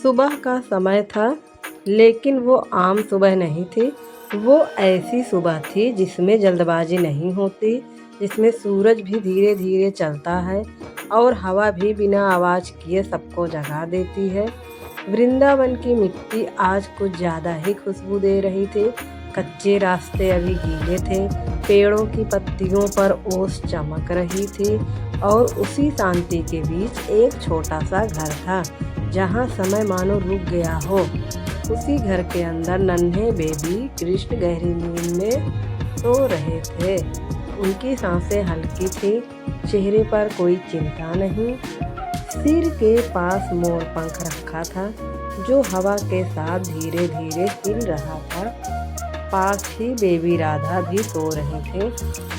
सुबह का समय था, लेकिन वो आम सुबह नहीं थी। वो ऐसी सुबह थी जिसमें जल्दबाजी नहीं होती, जिसमें सूरज भी धीरे-धीरे चलता है और हवा भी बिना आवाज़ किए सबको जगा देती है। वृंदावन की मिट्टी आज कुछ ज़्यादा ही खुशबू दे रही थी। कच्चे रास्ते अभी गीले थे, पेड़ों की पत्तियों पर ओस चमक रही थी और उसी शांति के बीच एक छोटा सा घर था, जहाँ समय मानो रुक गया हो। उसी घर के अंदर नन्हे बेबी कृष्ण गहरी नींद में सो रहे थे। उनकी सांसें हल्की थी, चेहरे पर कोई चिंता नहीं। सिर के पास मोर पंख रखा था, जो हवा के साथ धीरे धीरे हिल रहा था। पास ही बेबी राधा भी सो रही थी।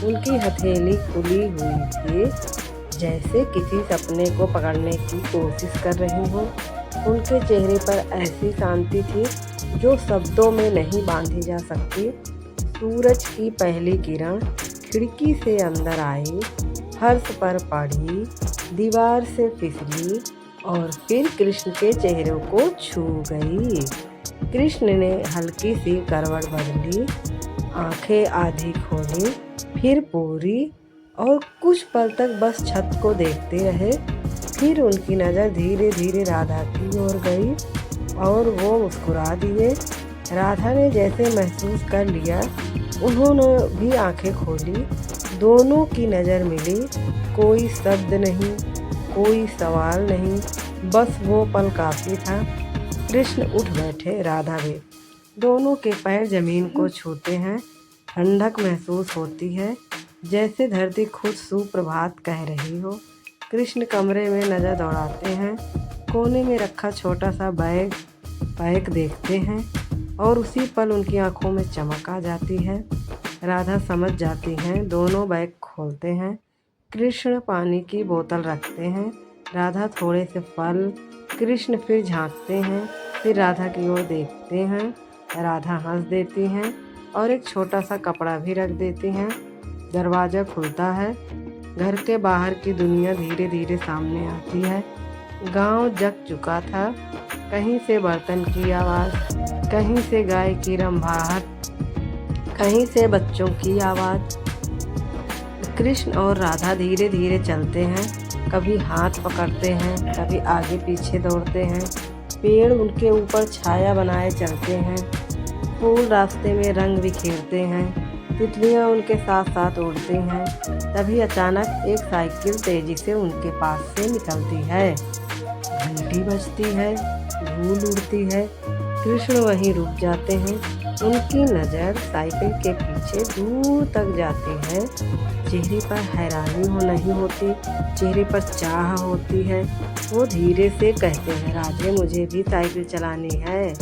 उनकी हथेली खुली हुई थी, जैसे किसी सपने को पकड़ने की कोशिश कर रही हो। उनके चेहरे पर ऐसी शांति थी जो शब्दों में नहीं बांधी जा सकती। सूरज की पहली किरण खिड़की से अंदर आई, फर्श पर पड़ी, दीवार से फिसली और फिर कृष्ण के चेहरे को छू गई। कृष्ण ने हल्की सी करवट बदली, आंखें आधी खोली, फिर पूरी, और कुछ पल तक बस छत को देखते रहे। फिर उनकी नज़र धीरे धीरे राधा की ओर गई और वो मुस्कुरा दिए। राधा ने जैसे महसूस कर लिया, उन्होंने भी आंखें खोली। दोनों की नज़र मिली। कोई शब्द नहीं, कोई सवाल नहीं, बस वो पल काफ़ी था। कृष्ण उठ बैठे, राधा भी। दोनों के पैर जमीन को छूते हैं। ठंडक महसूस होती है, जैसे धरती खुद सुप्रभात कह रही हो। कृष्ण कमरे में नज़र दौड़ाते हैं। कोने में रखा छोटा सा बैग देखते हैं और उसी पल उनकी आंखों में चमक आ जाती है। राधा समझ जाती हैं। दोनों बैग खोलते हैं। कृष्ण पानी की बोतल रखते हैं, राधा थोड़े से फल। कृष्ण फिर झांकते हैं, फिर राधा की ओर देखते हैं। राधा हंस देती हैं और एक छोटा सा कपड़ा भी रख देती हैं। दरवाज़ा खुलता है। घर के बाहर की दुनिया धीरे धीरे सामने आती है। गांव जग चुका था। कहीं से बर्तन की आवाज़, कहीं से गाय की रंभाहट, कहीं से बच्चों की आवाज़। कृष्ण और राधा धीरे धीरे चलते हैं, कभी हाथ पकड़ते हैं, कभी आगे पीछे दौड़ते हैं। पेड़ उनके ऊपर छाया बनाए चलते हैं, फूल रास्ते में रंग बिखेरते हैं, तितलियां उनके साथ साथ उड़ती हैं। तभी अचानक एक साइकिल तेजी से उनके पास से निकलती है। घंटी बजती है, धूल उड़ती है। कृष्ण वहीं रुक जाते हैं। उनकी नज़र साइकिल के पीछे दूर तक जाती है। चेहरे पर हैरानी नहीं होती, चेहरे पर चाह होती है। वो धीरे से कहते हैं, राधे मुझे भी साइकिल चलानी है।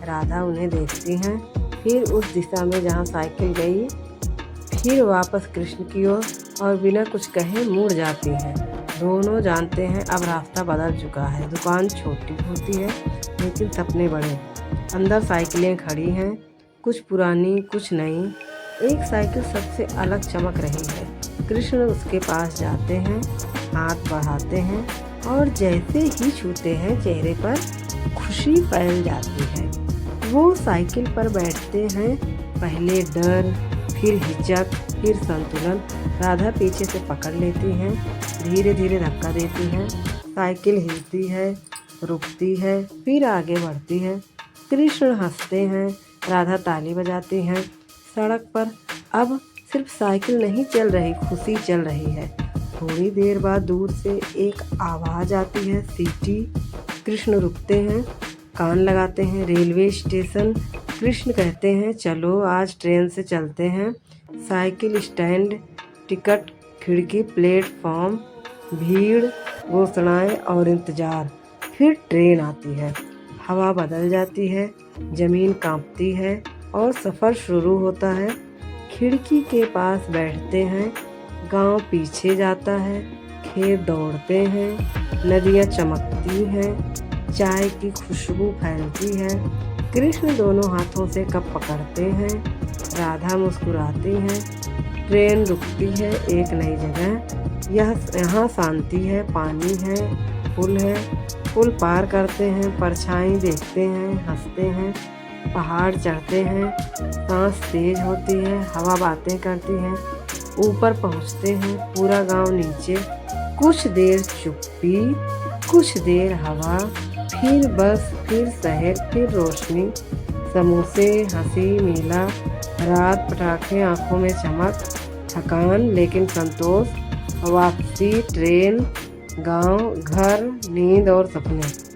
राधा उन्हें देखती हैं, फिर उस दिशा में जहाँ साइकिल गई, फिर वापस कृष्ण की ओर और बिना कुछ कहे मुड़ जाती हैं। दोनों जानते हैं अब रास्ता बदल चुका है। दुकान छोटी होती है, लेकिन सपने बड़े। अंदर साइकिलें खड़ी हैं, कुछ पुरानी, कुछ नई। एक साइकिल सबसे अलग चमक रही है। कृष्ण उसके पास जाते हैं, हाथ बढ़ाते हैं और जैसे ही छूते हैं, चेहरे पर खुशी फैल जाती है। वो साइकिल पर बैठते हैं। पहले डर, फिर हिचक, फिर संतुलन। राधा पीछे से पकड़ लेती हैं, धीरे धीरे धक्का देती हैं। साइकिल हिलती है, रुकती है, फिर आगे बढ़ती है। कृष्ण हंसते हैं, राधा ताली बजाती हैं। सड़क पर अब सिर्फ साइकिल नहीं चल रही, खुशी चल रही है। थोड़ी देर बाद दूर से एक आवाज़ आती है, सीटी। कृष्ण रुकते हैं, कान लगाते हैं। Railway station. कृष्ण कहते हैं, चलो आज ट्रेन से चलते हैं। साइकिल स्टैंड, टिकट, खिड़की, प्लेटफॉर्म, भीड़, घोषणाएं और इंतज़ार। फिर ट्रेन आती है। हवा बदल जाती है, ज़मीन कांपती है और सफ़र शुरू होता है। खिड़की के पास बैठते हैं। गांव पीछे जाता है, खेत दौड़ते हैं, नदियाँ चमकती हैं, चाय की खुशबू फैलती है। कृष्ण दोनों हाथों से कप पकड़ते हैं। राधा मुस्कुराती है। ट्रेन रुकती है एक नई जगह। यहाँ शांति है, पानी है, फूल है, पुल पार करते हैं, परछाई देखते हैं, हंसते हैं, पहाड़ चढ़ते हैं, सांस तेज होती है, हवा बातें करती है, ऊपर पहुंचते हैं, पूरा गांव नीचे, कुछ देर चुप्पी, कुछ देर हवा, फिर बस, फिर शहर, फिर रोशनी, समोसे, हंसी, मेला, रात, पटाखे, आंखों में चमक, थकान लेकिन संतोष, वापसी, ट्रेन, गांव, घर, नींद और सपने।